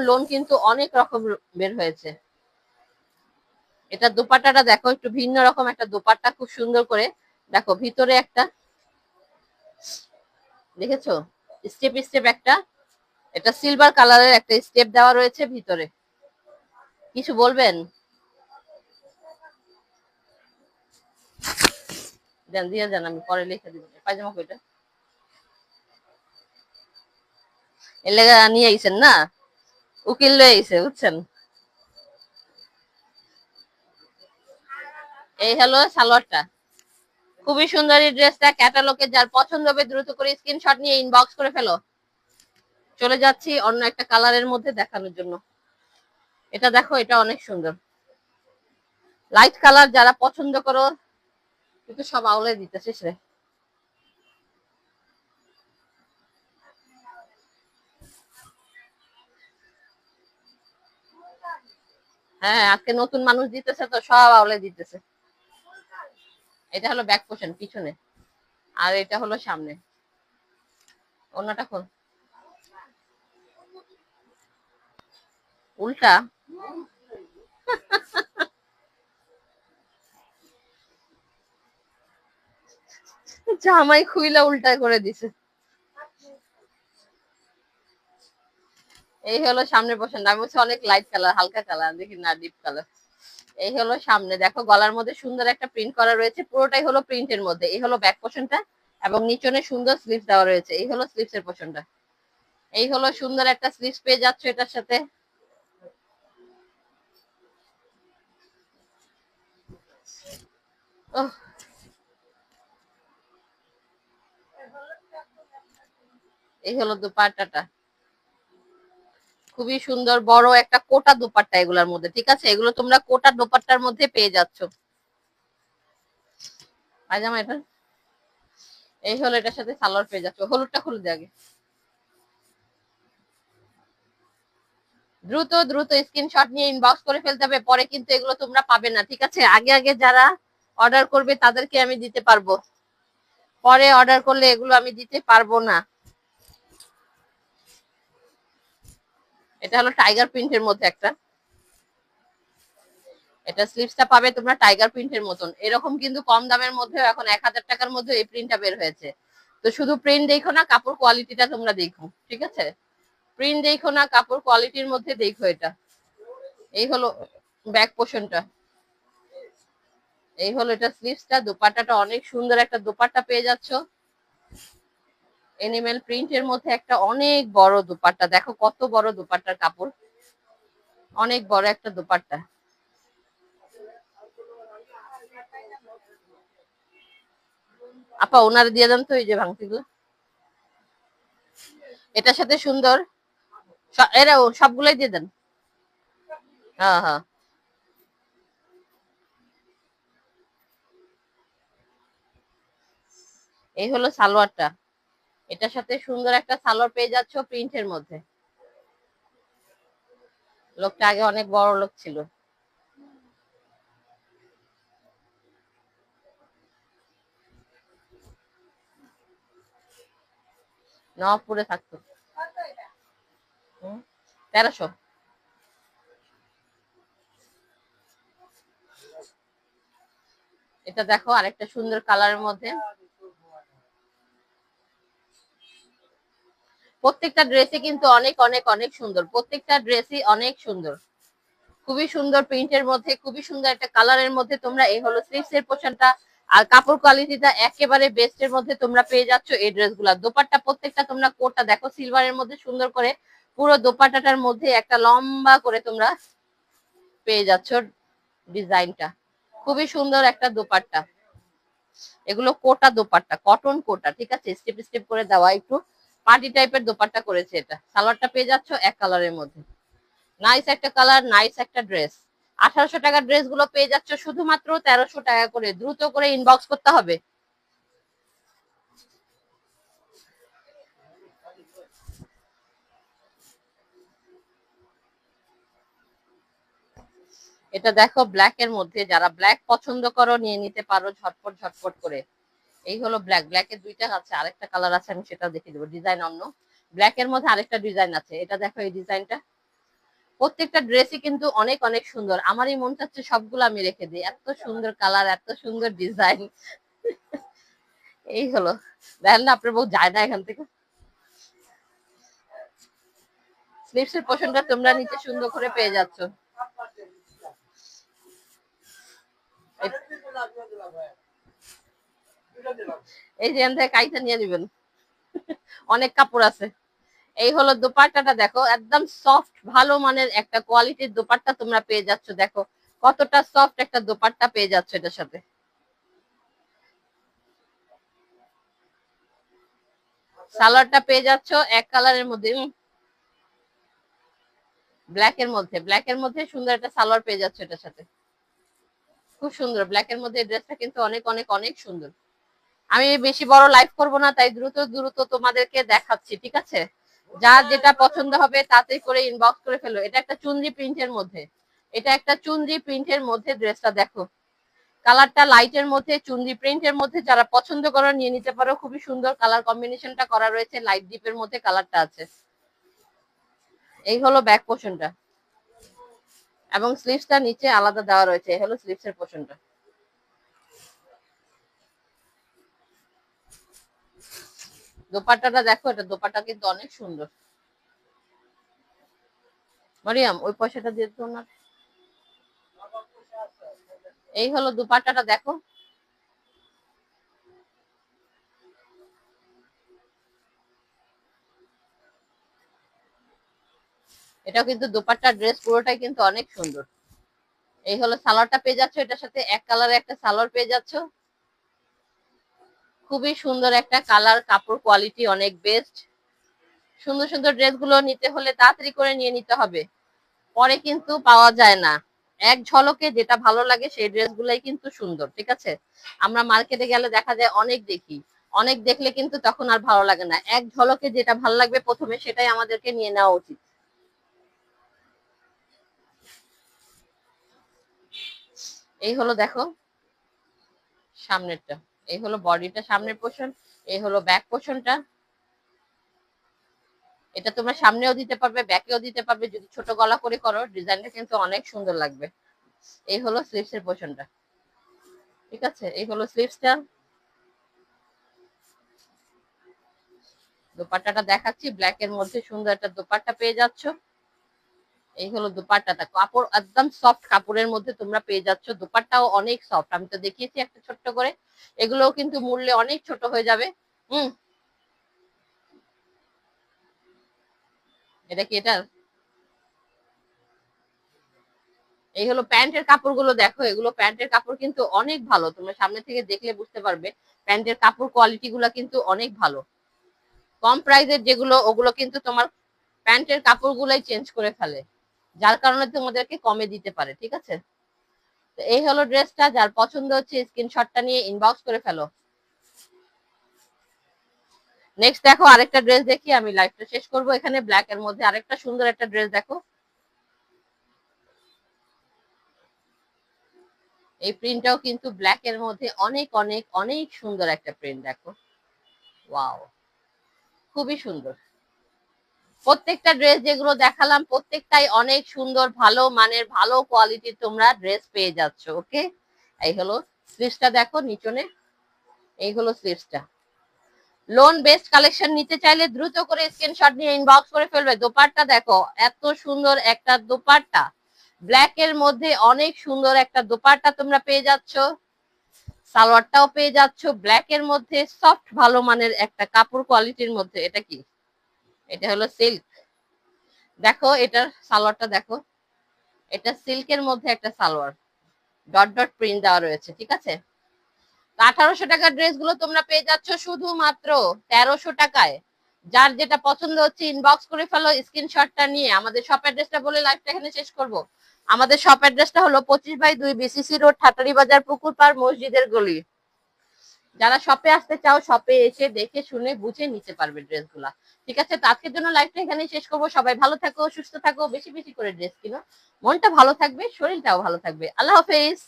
Loan কিন্তু অনেক রকম বের হয়েছে। এটা দোপাট্টাটা দেখো, একটু ভিন্ন রকম একটা দোপাট্টা, খুব সুন্দর করে দেখো ভিতরে একটা, দেখেছো স্টেপ স্টেপ একটা, এটা সিলভার কালারের একটা স্টেপ দেওয়া রয়েছে ভিতরে। কিছু বলবেন? দেন দিয়ে যান, আমি পরে লিখে দিব। পায়জামা কইটা এর লেগে নিয়ে আইছেন না, উকিল লয়ে আইছে বুঝছেন। এই হলো সালোয়ারটা, খুবই সুন্দর এই ড্রেসটা। ক্যাটালগে যার পছন্দ হবে দ্রুত করে স্ক্রিনশট নিয়ে ইনবক্স করে ফেলো। চলে যাচ্ছি অন্য একটা কালারের মধ্যে দেখানোর জন্য। এটা দেখো, এটা অনেক সুন্দর লাইট কালার, যারা পছন্দ করো। কিন্তু সব আউলে দিতেছে সে। হ্যাঁ, আজকে নতুন মানুষ দিতেছে তো সব আউলে দিতেছে। এটা হলো ব্যাক পোর্শন পিছনে, আর এটা হলো সামনে। অন্যটা খোল, উল্টা জামাই খুইলা উল্টা করে দিছে। এই হলো সামনের পোর্শনটা। আমি বলছি অনেক লাইট কালার, হালকা কালার, দেখি না ডিপ কালার। এই হলো সামনে, দেখো গলার মধ্যে সুন্দর একটা প্রিন্ট করা রয়েছে, পুরোটাই হলো প্রিন্টের মধ্যে। এই হলো ব্যাক পোর্শনটা, এবং নিচনে সুন্দর স্লিভস দেওয়া রয়েছে। এই হলো স্লিভস এর পোর্শনটা। এই হলো সুন্দর একটা স্লিভস পেয়ে যাচ্ছ এটার সাথে। এই হলো দুপাট্টাটা, খুবই সুন্দর বড় একটা কোটা দোপাট্টা এগুলোর মধ্যে, ঠিক আছে? এগুলো তোমরা কোটা দোপাট্টার মধ্যে পেয়ে যাচ্ছ। পায়জামা এটা, এই হলো এটার সাথে সালোয়ার পেয়ে যাচ্ছ। হলুদটা খুলে দে আগে। দ্রুত দ্রুত স্ক্রিনশট নিয়ে ইনবক্স করে ফেলতে হবে, পরে কিন্তু এগুলো তোমরা পাবে না, ঠিক আছে? আগে আগে যারা অর্ডার করবে তাদেরকে আমি দিতে পারবো, পরে অর্ডার করলে এগুলো আমি দিতে পারবো না। এটা হলো টাইগার প্রিন্টের মধ্যে একটা, এটা স্লিভসটা পাবে তোমরা টাইগার প্রিন্টের মতন। এরকম কিন্তু কম দামের মধ্যে এখন 1000 টাকার মধ্যে এই প্রিন্টটা বের হয়েছে। তো শুধু প্রিন্ট দেখো না, কাপড় কোয়ালিটিটা তোমরা দেখো, ঠিক আছে? প্রিন্ট দেখো না, কাপড় কোয়ালিটির মধ্যে দেখো এটা। এই হলো ব্যাক পোর্শনটা, এই হলো এটা স্লিভসটা। দোপাট্টাটা অনেক সুন্দর একটা দোপাট্টা পেয়ে যাচ্ছ, এনিমেল প্রিন্টের মধ্যে একটা অনেক বড় দোপাট্টা। দেখো কত বড় দোপাট্টার কাপড়, অনেক বড় একটা দোপাট্টা। আপা ওনার দিয়ে দেন তো এই যে ভাঙতিগুলো, এটার সাথে সুন্দর। এরা সবগুলাই দিয়ে দেন। হ্যাঁ হ্যাঁ, এই হলো সালোয়ারটা, এটার সাথে সুন্দর একটা সালোয়ার পেয়ে যাচ্ছ প্রিন্টের মধ্যে। লোকটা আগে অনেক বড় লোক ছিল। নবাবপুরে থাকতো। 1300। এটা দেখো আরেকটা সুন্দর কালারের মধ্যে। প্রত্যেকটা ড্রেসই কিন্তু অনেক অনেক অনেক সুন্দর, প্রত্যেকটা ড্রেসই অনেক সুন্দর, খুবই সুন্দর প্রিন্টের মধ্যে, খুবই সুন্দর একটা কালারের মধ্যে। তোমরা এই হলো স্লিভস এর পোর্শনটা, আর কাপড় কোয়ালিটিটা একেবারে বেস্টের মধ্যে তোমরা পেয়ে যাচ্ছ এই ড্রেসগুলা। দোপাট্টা প্রত্যেকটা তোমরা কোটটা দেখো সিলভারের মধ্যে সুন্দর করে, পুরো দোপাট্টাটার মধ্যে একটা লম্বা করে তোমরা পেয়ে যাচ্ছ ডিজাইনটা। খুবই সুন্দর একটা দোপাট্টা, এগুলো কোটা দোপাট্টা, কটন কোটা, ঠিক আছে? স্টেপ স্টেপ করে দেওয়া, একটু পার্টি টাইপের দোপাট্টা করেছে এটা। সালোয়ারটা পেয়ে যাচ্ছ এক কালারের মধ্যে, নাইস একটা কালার, নাইস একটা ড্রেস। 1800 টাকার ড্রেস গুলো পেয়ে যাচ্ছ শুধুমাত্র 1300 টাকা করে। দ্রুত করে ইনবক্স করতে হবে। এটা দেখো ব্ল্যাক এর মধ্যে, যারা ব্ল্যাক পছন্দ করো নিয়ে নিতে পারো ঝটপট ঝটপট করে। এই হলো ব্ল্যাক, ব্ল্যাকের দুইটা আছে, আরেকটা কালার আছে আমি সেটা দেখে দেবো, ডিজাইন অন্য। ব্ল্যাক এর মধ্যে আরেকটা ডিজাইন আছে, এটা দেখো এই ডিজাইনটা, প্রত্যেকটা ড্রেসই কিন্তু অনেক অনেক সুন্দর। আমারই মন চাচ্ছে সবগুলো আমি রেখে দিই, এত সুন্দর কালার, এত সুন্দর ডিজাইন। এই হলো, দেখেন না আপনার বউ যায় না এখান থেকে। স্লিভসের পোর্শনটা তোমরা নিচে সুন্দর করে পেয়ে যাচ্ছ। এই যে এখান থেকে কাইটা নিয়ে নেবেন, অনেক কাপড় আছে। এই হলো দোপাট্টাটা, দেখো একদম সফট ভালো মানের একটা কোয়ালিটির দোপাট্টা তোমরা পেয়ে যাচ্ছ। দেখো কতটা সফট একটা দোপাট্টা পেয়ে যাচ্ছ এটার সাথে। সালোয়ারটা পেয়ে যাচ্ছ এক কালারের মধ্যে, ব্ল্যাক এর মধ্যে সুন্দর একটা সালোয়ার পেয়ে যাচ্ছ এটার সাথে। খুব সুন্দর ব্ল্যাক এর মধ্যে ড্রেসটা কিন্তু অনেক অনেক অনেক সুন্দর। আমি বেশি বড় লাইভ করব না, তাই দ্রুত দ্রুত তোমাদেরকে দেখাচ্ছি, ঠিক আছে? যার যেটা পছন্দ হবে তাতে করে ইনবক্স করে ফেলো। এটা একটা চুনরি প্রিন্টের মধ্যে, এটা একটা চুনরি প্রিন্টের মধ্যে ড্রেসটা দেখো, কালারটা লাইটের মধ্যে চুনরি প্রিন্টের মধ্যে। যারা পছন্দ করো নিয়ে নিতে পারো, খুবই সুন্দর কালার কম্বিনেশনটা করা রয়েছে, লাইট ডিপের মধ্যে কালারটা আছে। এই হলো ব্যাক পোর্শনটা, এবং স্লিভসটা নিচে আলাদা দেওয়া রয়েছে। এই হলো স্লিভসের পোর্শনটা। দোপাট্টাটা দেখো, এটা দোপাট্টা কিন্তু অনেক সুন্দর। মারিয়াম ওই পয়সাটা দিয়ে তো না। এই হলো দোপাট্টাটা দেখো, এটাও কিন্তু দোপাট্টা ড্রেস পুরোটাই কিন্তু অনেক সুন্দর। এই হলো সালোয়ারটা পেয়ে যাচ্ছ, এটার সাথে এক কালারে একটা সালোয়ার পেয়ে যাচ্ছ। খুবই সুন্দর একটা কালার, কাপড় কোয়ালিটি অনেক বেস্ট। সুন্দর সুন্দর ড্রেসগুলো নিতে হলে তাড়াতাড়ি করে নিয়ে নিতে হবে, পরে কিন্তু পাওয়া যায় না। এক ঝলকে যেটা ভালো লাগে সেই ড্রেসগুলাই কিন্তু সুন্দর, ঠিক আছে? আমরা মার্কেটে গেলে দেখা যায় অনেক দেখি, অনেক দেখলে কিন্তু তখন আর ভালো লাগে না। এক ঝলকে যেটা ভালো লাগবে প্রথমে সেটাই আমাদেরকে নিয়ে নেওয়া উচিত। এই হলো দেখো সামনেরটা, এই হলো বডিটা, সামনের পোর্শন। এই হলো ব্যাক পোর্শনটা। এটা তোমরা সামনেও দিতে পারবে, ব্যাকেও দিতে পারবে, যদি ছোট গলা করে করো ডিজাইনটা কিন্তু অনেক সুন্দর লাগবে। এই হলো স্লিভসের পোর্শনটা, ঠিক আছে? এই হলো স্লিভসটা। দোপাট্টাটা দেখাচ্ছি, ব্ল্যাক এর মধ্যে সুন্দর একটা দোপাট্টা পেয়ে যাচ্ছ। এই হলো দোপাট্টাটা, কাপড় একদম সফট কাপড়ের মধ্যে তোমরা পেয়ে যাচ্ছ। দোপাট্টাও অনেক সফট, আমি তো দেখিয়েছি একটা ছোট্ট করে, এগুলোও কিন্তু মূল্যে অনেক ছোট হয়ে যাবে। হুম, এটা কি এটা? এই হলো প্যান্টের কাপড়গুলো দেখো, এগুলো প্যান্টের কাপড় কিন্তু অনেক ভালো, তোমরা সামনে থেকে দেখলে বুঝতে পারবে। প্যান্টের কাপড় কোয়ালিটি গুলা কিন্তু অনেক ভালো। কম প্রাইসের যেগুলো ওগুলো কিন্তু তোমার প্যান্টের কাপড় গুলাই চেঞ্জ করে ফেলে, যার কারণে তোমাদেরকে কমে দিতে পারে, ঠিক আছে? তো এই হলো ড্রেসটা, যার পছন্দ হচ্ছে স্ক্রিনশটটা নিয়ে ইনবক্স করে ফেলো। নেক্সট দেখো আরেকটা ড্রেস দেখি, আমি লাইভটা শেষ করব। এখানে ব্ল্যাক এর মধ্যে আরেকটা সুন্দর একটা ড্রেস দেখো, এই প্রিন্টটাও কিন্তু ব্ল্যাক এর মধ্যে অনেক অনেক অনেক সুন্দর একটা প্রিন্ট দেখো। ওয়াও, খুবই সুন্দর। প্রত্যেকটা ড্রেস যেগুলো দেখালাম প্রত্যেকটাই অনেক সুন্দর, ভালো মানের, ভালো কোয়ালিটির তোমরা ড্রেস পেয়ে যাচ্ছ। ওকে, এই হলো স্লিভসটা দেখো নিচনে, এই হলো স্লিভসটা। লোন বেস্ট কালেকশন নিতে চাইলে দ্রুত করে স্ক্রিনশট নিয়ে ইনবক্স করে ফেলবে। দোপাট্টা দেখো, এত সুন্দর একটা দোপাট্টা, ব্ল্যাক এর মধ্যে অনেক সুন্দর একটা দোপাট্টা তোমরা পেয়ে যাচ্ছ। সালোয়ারটাও পেয়ে যাচ্ছ ব্ল্যাক এর মধ্যে, সফট ভালো মানের একটা কাপড় কোয়ালিটির মধ্যে। এটা কি? এটা হলো সিল্ক। দেখো এটার সালোয়ারটা দেখো, এটা সিল্কের মধ্যে একটা সালোয়ার, ডট ডট প্রিন্ট দেওয়া রয়েছে, ঠিক আছে? 1800 টাকার ড্রেস গুলো তোমরা পেয়ে যাচ্ছ শুধুমাত্র 1300 টাকায়। যার যেটা পছন্দ হচ্ছে ইনবক্স করে ফেলো স্ক্রিনশটটা নিয়ে। আমাদের শপ অ্যাড্রেসটা বলে লাইভটা এখানে শেষ করব। আমাদের শপ অ্যাড্রেসটা হলো 25/2 বিসিসি রোড, ঠাটারি বাজার, পুকুর পাড়, মসজিদের গলি। যারা শপে আসতে চাও শপে এসে দেখে শুনে বুঝে নিতে পারবে ড্রেসগুলা, ঠিক আছে? তো আজকের জন্য লাইভটা এখানে শেষ করবো। সবাই ভালো থাকো, সুস্থ থাকো, বেশি বেশি করে ড্রেস কিনো, মনটা ভালো থাকবে, শরীরটাও ভালো থাকবে। আল্লাহ হাফেজ।